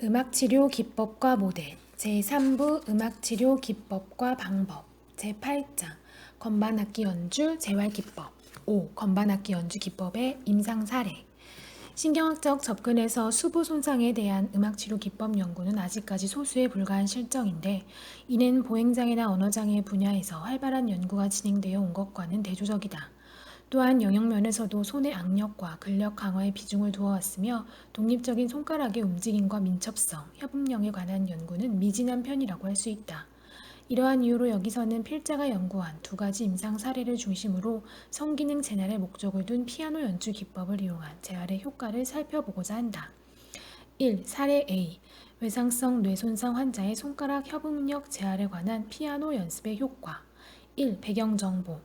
음악치료 기법과 모델 제3부 음악치료 기법과 방법 제8장 건반악기 연주 재활기법 5. 건반악기 연주 기법의 임상 사례 신경학적 접근에서 수부 손상에 대한 음악치료 기법 연구는 아직까지 소수에 불과한 실정인데 이는 보행장애나 언어장애 분야에서 활발한 연구가 진행되어 온 것과는 대조적이다. 또한 영역 면에서도 손의 악력과 근력 강화에 비중을 두어왔으며 독립적인 손가락의 움직임과 민첩성, 협음력에 관한 연구는 미진한 편이라고 할 수 있다. 이러한 이유로 여기서는 필자가 연구한 두 가지 임상 사례를 중심으로 성기능 재활의 목적을 둔 피아노 연주 기법을 이용한 재활의 효과를 살펴보고자 한다. 1. 사례 A. 외상성 뇌손상 환자의 손가락 협응력 재활에 관한 피아노 연습의 효과 1. 배경정보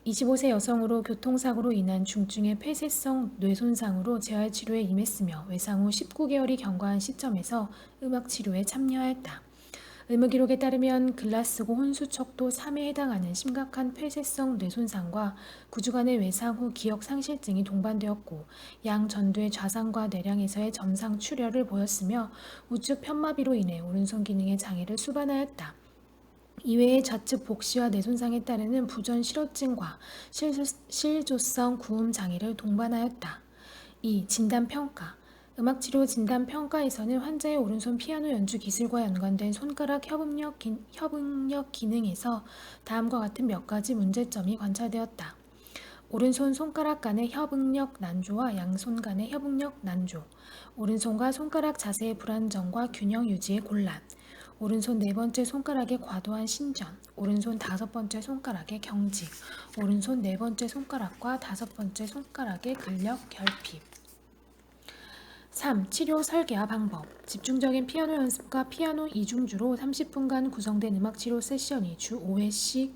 25세 여성으로 교통사고로 인한 중증의 폐쇄성 뇌손상으로 재활치료에 임했으며 외상 후 19개월이 경과한 시점에서 음악치료에 참여하였다. 의무기록에 따르면 글라스고 혼수척도 3에 해당하는 심각한 폐쇄성 뇌손상과 9주간의 외상 후 기억상실증이 동반되었고 양 전두의 좌상과 뇌량에서의 점상 출혈을 보였으며 우측 편마비로 인해 오른손 기능의 장애를 수반하였다. 이외에 좌측 복시와 뇌손상에 따르는 부전 실어증과 실조성 구음 장애를 동반하였다. 2. 진단평가 음악치료 진단평가에서는 환자의 오른손 피아노 연주 기술과 연관된 손가락 협응력 기능에서 다음과 같은 몇 가지 문제점이 관찰되었다. 오른손 손가락 간의 협응력 난조와 양손 간의 협응력 난조, 오른손과 손가락 자세의 불안정과 균형 유지의 곤란, 오른손 네 번째 손가락의 과도한 신전, 오른손 다섯 번째 손가락의 경직, 오른손 네 번째 손가락과 다섯 번째 손가락의 근력 결핍. 3. 치료 설계와 방법 집중적인 피아노 연습과 피아노 이중주로 30분간 구성된 음악치료 세션이 주 5회씩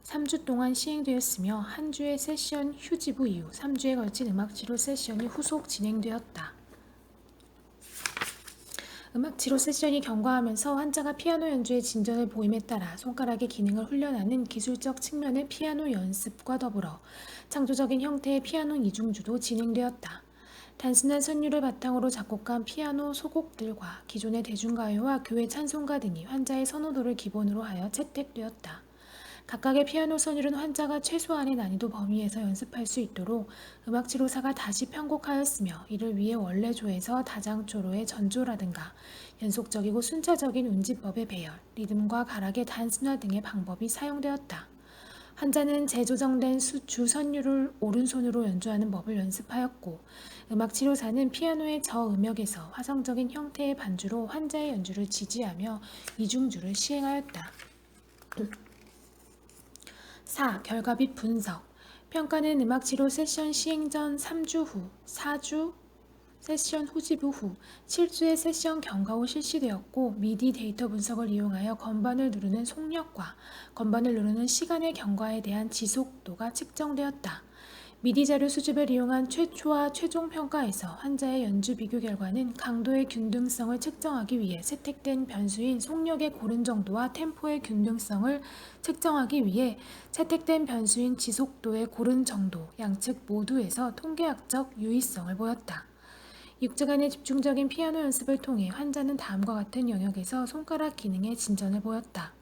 3주 동안 시행되었으며 한 주의 세션 휴지부 이후 3주에 걸친 음악치료 세션이 후속 진행되었다. 음악치료 세션이 경과하면서 환자가 피아노 연주의 진전을 보임에 따라 손가락의 기능을 훈련하는 기술적 측면의 피아노 연습과 더불어 창조적인 형태의 피아노 이중주도 진행되었다. 단순한 선율을 바탕으로 작곡한 피아노 소곡들과 기존의 대중가요와 교회 찬송가 등이 환자의 선호도를 기본으로 하여 채택되었다. 각각의 피아노 선율은 환자가 최소한의 난이도 범위에서 연습할 수 있도록 음악치료사가 다시 편곡하였으며 이를 위해 원래 조에서 다장조로의 전조라든가 연속적이고 순차적인 운지법의 배열, 리듬과 가락의 단순화 등의 방법이 사용되었다. 환자는 재조정된 주선율을 오른손으로 연주하는 법을 연습하였고 음악치료사는 피아노의 저음역에서 화성적인 형태의 반주로 환자의 연주를 지지하며 이중주를 시행하였다. 4. 결과 및 분석 평가는 음악치료 세션 시행 전 3주 후, 4주 세션 후지부 후, 7주의 세션 경과 후 실시되었고 미디 데이터 분석을 이용하여 건반을 누르는 속력과 건반을 누르는 시간의 경과에 대한 지속도가 측정되었다. 미디 자료 수집을 이용한 최초와 최종 평가에서 환자의 연주 비교 결과는 강도의 균등성을 측정하기 위해 채택된 변수인 속력의 고른 정도와 템포의 균등성을 측정하기 위해 채택된 변수인 지속도의 고른 정도 양측 모두에서 통계학적 유의성을 보였다. 6주간의 집중적인 피아노 연습을 통해 환자는 다음과 같은 영역에서 손가락 기능의 진전을 보였다.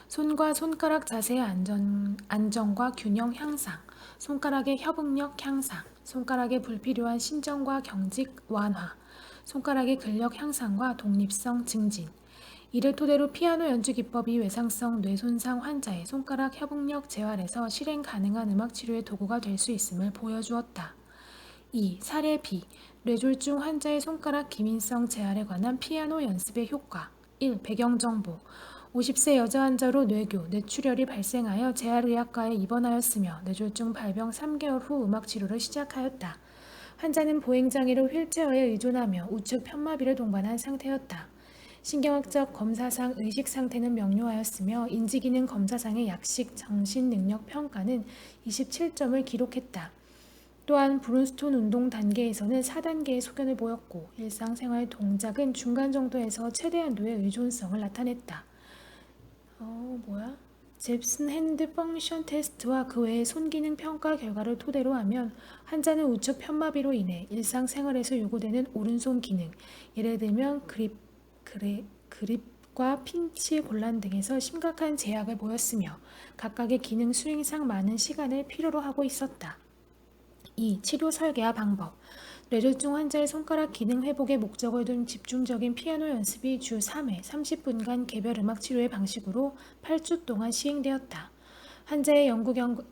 손과 손가락 자세의 안정과 균형 향상, 손가락의 협응력 향상, 손가락의 불필요한 신전과 경직 완화, 손가락의 근력 향상과 독립성 증진. 이를 토대로 피아노 연주 기법이 외상성 뇌손상 환자의 손가락 협응력 재활에서 실행 가능한 음악치료의 도구가 될 수 있음을 보여주었다. 2. 사례 B. 뇌졸중 환자의 손가락 기민성 재활에 관한 피아노 연습의 효과 1. 배경정보 50세 여자 환자로 뇌출혈이 발생하여 재활의학과에 입원하였으며 뇌졸중 발병 3개월 후 음악치료를 시작하였다. 환자는 보행장애로 휠체어에 의존하며 우측 편마비를 동반한 상태였다. 신경학적 검사상 의식 상태는 명료하였으며 인지기능 검사상의 약식 정신능력 평가는 27점을 기록했다. 또한 브룬스톤 운동 단계에서는 4단계의 소견을 보였고 일상생활 동작은 중간 정도에서 최대 한도의 의존성을 나타냈다. 잽슨 핸드 펑션 테스트와 그 외의 손기능 평가 결과를 토대로 하면 환자는 우측 편마비로 인해 일상생활에서 요구되는 오른손 기능, 예를 들면 그립과 핀치 곤란 등에서 심각한 제약을 보였으며 각각의 기능 수행상 많은 시간을 필요로 하고 있었다. 2. 치료 설계와 방법. 뇌졸중 환자의 손가락 기능 회복에 목적을 둔 집중적인 피아노 연습이 주 3회 30분간 개별 음악 치료의 방식으로 8주 동안 시행되었다. 환자의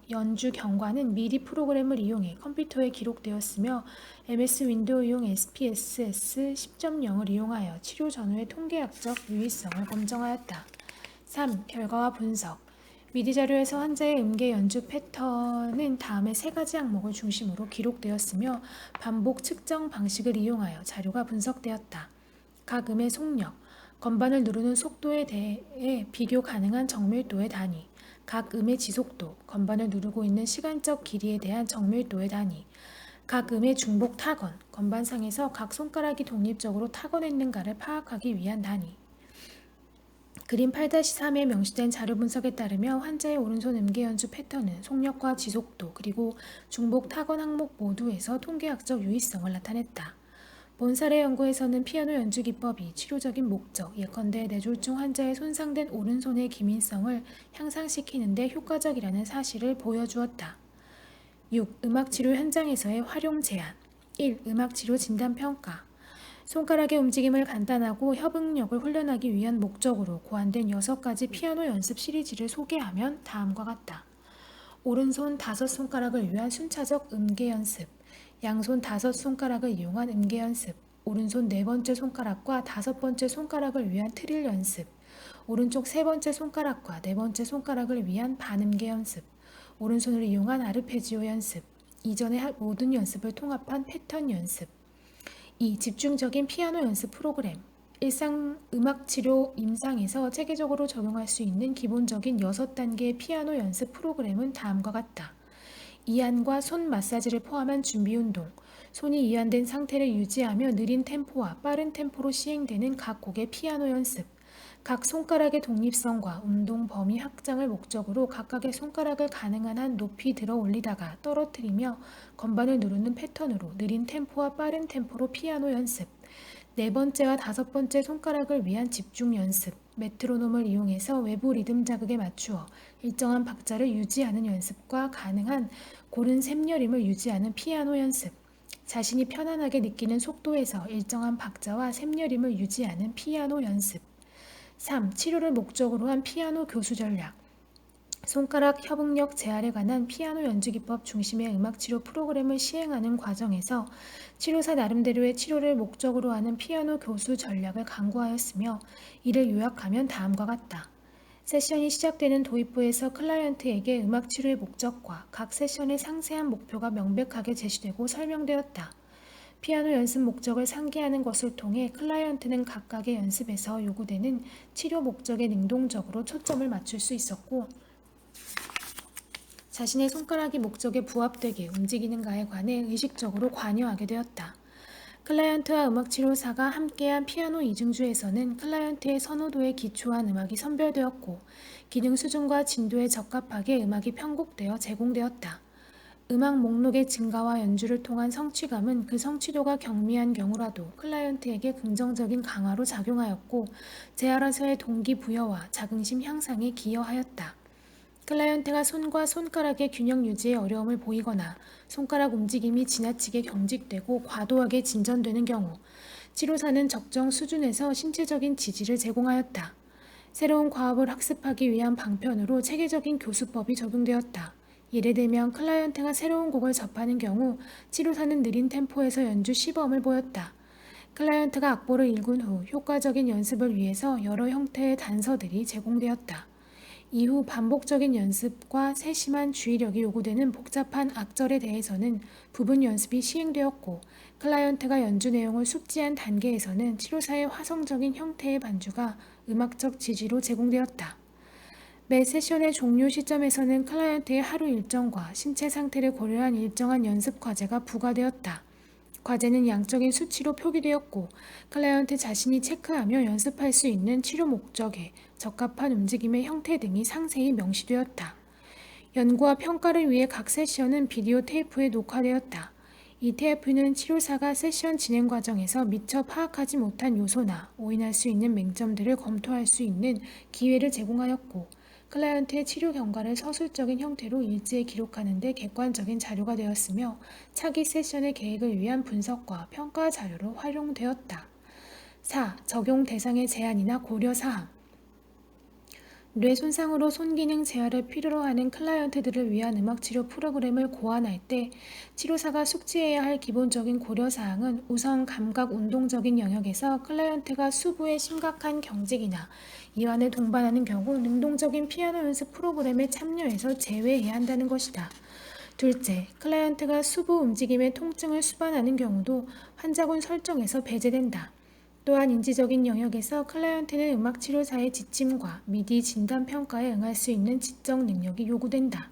연주 경과는 미리 프로그램을 이용해 컴퓨터에 기록되었으며 MS 윈도우용 SPSS 10.0을 이용하여 치료 전후의 통계학적 유의성을 검증하였다. 3. 결과와 분석. 미디 자료에서 환자의 음계 연주 패턴은 다음의 세 가지 항목을 중심으로 기록되었으며 반복 측정 방식을 이용하여 자료가 분석되었다. 각 음의 속력, 건반을 누르는 속도에 대해 비교 가능한 정밀도의 단위, 각 음의 지속도, 건반을 누르고 있는 시간적 길이에 대한 정밀도의 단위, 각 음의 중복 타건, 건반상에서 각 손가락이 독립적으로 타건했는가를 파악하기 위한 단위. 그림 8-3에 명시된 자료 분석에 따르며 환자의 오른손 음계 연주 패턴은 속력과 지속도 그리고 중복 타건 항목 모두에서 통계학적 유의성을 나타냈다. 본 사례 연구에서는 피아노 연주 기법이 치료적인 목적, 예컨대 뇌졸중 환자의 손상된 오른손의 기민성을 향상시키는 데 효과적이라는 사실을 보여주었다. 6. 음악치료 현장에서의 활용 제한. 1. 음악치료 진단평가. 손가락의 움직임을 간단하고 협응력을 훈련하기 위한 목적으로 고안된 6가지 피아노 연습 시리즈를 소개하면 다음과 같다. 오른손 5손가락을 위한 순차적 음계 연습, 양손 5손가락을 이용한 음계 연습, 오른손 4번째 손가락과 5번째 손가락을 위한 트릴 연습, 오른쪽 3번째 손가락과 4번째 손가락을 위한 반음계 연습, 오른손을 이용한 아르페지오 연습, 이전의 모든 연습을 통합한 패턴 연습. 2. 집중적인 피아노 연습 프로그램. 일상 음악치료 임상에서 체계적으로 적용할 수 있는 기본적인 6단계의 피아노 연습 프로그램은 다음과 같다. 이완과 손 마사지를 포함한 준비 운동, 손이 이완된 상태를 유지하며 느린 템포와 빠른 템포로 시행되는 각 곡의 피아노 연습, 각 손가락의 독립성과 운동 범위 확장을 목적으로 각각의 손가락을 가능한 한 높이 들어 올리다가 떨어뜨리며 건반을 누르는 패턴으로 느린 템포와 빠른 템포로 피아노 연습, 4번째와 5번째 손가락을 위한 집중 연습, 메트로놈을 이용해서 외부 리듬 자극에 맞추어 일정한 박자를 유지하는 연습과 가능한 고른 샘여림을 유지하는 피아노 연습, 자신이 편안하게 느끼는 속도에서 일정한 박자와 샘여림을 유지하는 피아노 연습. 3. 치료를 목적으로 한 피아노 교수 전략. 손가락 협응력 재활에 관한 피아노 연주 기법 중심의 음악치료 프로그램을 시행하는 과정에서 치료사 나름대로의 치료를 목적으로 하는 피아노 교수 전략을 강구하였으며 이를 요약하면 다음과 같다. 세션이 시작되는 도입부에서 클라이언트에게 음악치료의 목적과 각 세션의 상세한 목표가 명백하게 제시되고 설명되었다. 피아노 연습 목적을 상기하는 것을 통해 클라이언트는 각각의 연습에서 요구되는 치료 목적에 능동적으로 초점을 맞출 수 있었고 자신의 손가락이 목적에 부합되게 움직이는가에 관해 의식적으로 관여하게 되었다. 클라이언트와 음악치료사가 함께한 피아노 이중주에서는 클라이언트의 선호도에 기초한 음악이 선별되었고 기능 수준과 진도에 적합하게 음악이 편곡되어 제공되었다. 음악 목록의 증가와 연주를 통한 성취감은 그 성취도가 경미한 경우라도 클라이언트에게 긍정적인 강화로 작용하였고 재활에서의 동기부여와 자긍심 향상에 기여하였다. 클라이언트가 손과 손가락의 균형 유지에 어려움을 보이거나 손가락 움직임이 지나치게 경직되고 과도하게 진전되는 경우 치료사는 적정 수준에서 신체적인 지지를 제공하였다. 새로운 과업을 학습하기 위한 방편으로 체계적인 교수법이 적용되었다. 예를 들면 클라이언트가 새로운 곡을 접하는 경우 치료사는 느린 템포에서 연주 시범을 보였다. 클라이언트가 악보를 읽은 후 효과적인 연습을 위해서 여러 형태의 단서들이 제공되었다. 이후 반복적인 연습과 세심한 주의력이 요구되는 복잡한 악절에 대해서는 부분 연습이 시행되었고 클라이언트가 연주 내용을 숙지한 단계에서는 치료사의 화성적인 형태의 반주가 음악적 지지로 제공되었다. 매 세션의 종료 시점에서는 클라이언트의 하루 일정과 신체 상태를 고려한 일정한 연습 과제가 부과되었다. 과제는 양적인 수치로 표기되었고 클라이언트 자신이 체크하며 연습할 수 있는 치료 목적에 적합한 움직임의 형태 등이 상세히 명시되었다. 연구와 평가를 위해 각 세션은 비디오 테이프에 녹화되었다. 이 테이프는 치료사가 세션 진행 과정에서 미처 파악하지 못한 요소나 오인할 수 있는 맹점들을 검토할 수 있는 기회를 제공하였고 클라이언트의 치료 경과를 서술적인 형태로 일지에 기록하는 데 객관적인 자료가 되었으며 차기 세션의 계획을 위한 분석과 평가 자료로 활용되었다. 4. 적용 대상의 제한이나 고려사항 뇌 손상으로 손기능 재활을 필요로 하는 클라이언트들을 위한 음악치료 프로그램을 고안할 때 치료사가 숙지해야 할 기본적인 고려사항은 우선 감각 운동적인 영역에서 클라이언트가 수부의 심각한 경직이나 이완을 동반하는 경우 능동적인 피아노 연습 프로그램에 참여해서 제외해야 한다는 것이다. 둘째, 클라이언트가 수부 움직임의 통증을 수반하는 경우도 환자군 설정에서 배제된다. 또한 인지적인 영역에서 클라이언트는 음악치료사의 지침과 미디 진단평가에 응할 수 있는 지적 능력이 요구된다.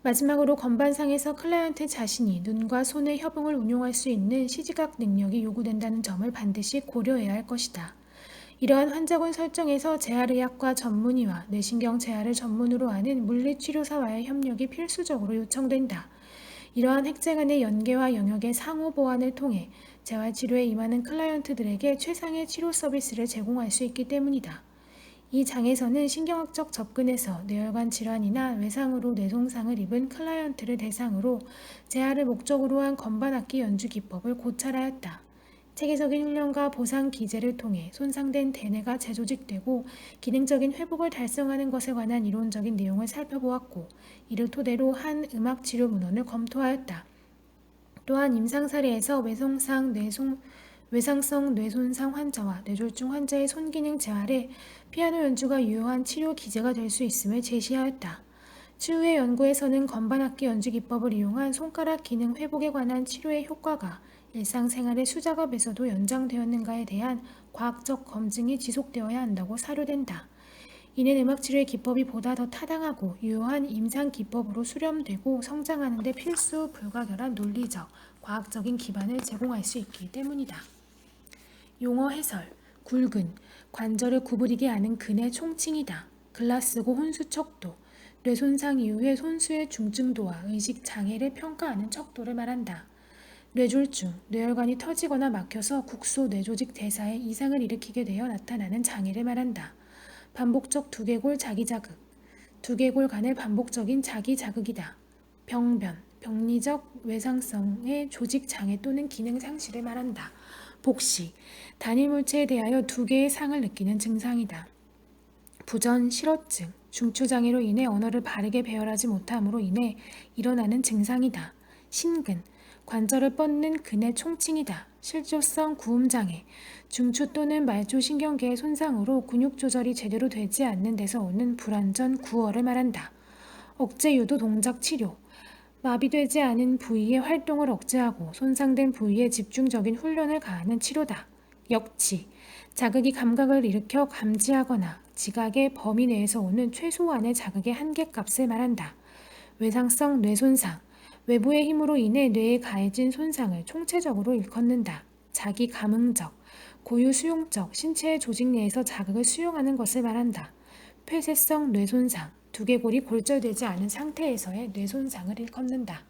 마지막으로 건반상에서 클라이언트 자신이 눈과 손의 협응을 운용할 수 있는 시지각 능력이 요구된다는 점을 반드시 고려해야 할 것이다. 이러한 환자군 설정에서 재활의학과 전문의와 뇌신경 재활을 전문으로 하는 물리치료사와의 협력이 필수적으로 요청된다. 이러한 핵제 간의 연계와 영역의 상호 보완을 통해 재활치료에 임하는 클라이언트들에게 최상의 치료 서비스를 제공할 수 있기 때문이다. 이 장에서는 신경학적 접근에서 뇌혈관 질환이나 외상으로 뇌손상을 입은 클라이언트를 대상으로 재활을 목적으로 한 건반악기 연주 기법을 고찰하였다. 체계적인 훈련과 보상 기제를 통해 손상된 대뇌가 재조직되고 기능적인 회복을 달성하는 것에 관한 이론적인 내용을 살펴보았고 이를 토대로 한 음악치료 문헌을 검토하였다. 또한 임상 사례에서 외상성 뇌손상 환자와 뇌졸중 환자의 손기능 재활에 피아노 연주가 유효한 치료 기제가 될 수 있음을 제시하였다. 추후의 연구에서는 건반악기 연주 기법을 이용한 손가락 기능 회복에 관한 치료의 효과가 일상생활의 수작업에서도 연장되었는가에 대한 과학적 검증이 지속되어야 한다고 사료된다. 이는 음악치료의 기법이 보다 더 타당하고 유효한 임상 기법으로 수렴되고 성장하는 데 필수 불가결한 논리적, 과학적인 기반을 제공할 수 있기 때문이다. 용어 해설, 굵은, 관절을 구부리게 하는 근의 총칭이다. 글라스고 혼수 척도, 뇌손상 이후의 손수의 중증도와 의식 장애를 평가하는 척도를 말한다. 뇌졸중, 뇌혈관이 터지거나 막혀서 국소 뇌조직 대사에 이상을 일으키게 되어 나타나는 장애를 말한다. 반복적 두개골 자기자극, 두개골 간의 반복적인 자기자극이다. 병변, 병리적 외상성의 조직 장애 또는 기능 상실을 말한다. 복식, 단일 물체에 대하여 두 개의 상을 느끼는 증상이다. 부전, 실어증, 중추장애로 인해 언어를 바르게 배열하지 못함으로 인해 일어나는 증상이다. 신근, 관절을 뻗는 근의 총칭이다. 실조성 구음장애, 중추 또는 말초신경계의 손상으로 근육 조절이 제대로 되지 않는 데서 오는 불완전 구어를 말한다. 억제유도 동작 치료, 마비되지 않은 부위의 활동을 억제하고 손상된 부위에 집중적인 훈련을 가하는 치료다. 역치, 자극이 감각을 일으켜 감지하거나 지각의 범위 내에서 오는 최소한의 자극의 한계값을 말한다. 외상성 뇌손상, 외부의 힘으로 인해 뇌에 가해진 손상을 총체적으로 일컫는다. 자기 감응적, 고유 수용적, 신체의 조직 내에서 자극을 수용하는 것을 말한다. 폐쇄성 뇌손상, 두개골이 골절되지 않은 상태에서의 뇌손상을 일컫는다.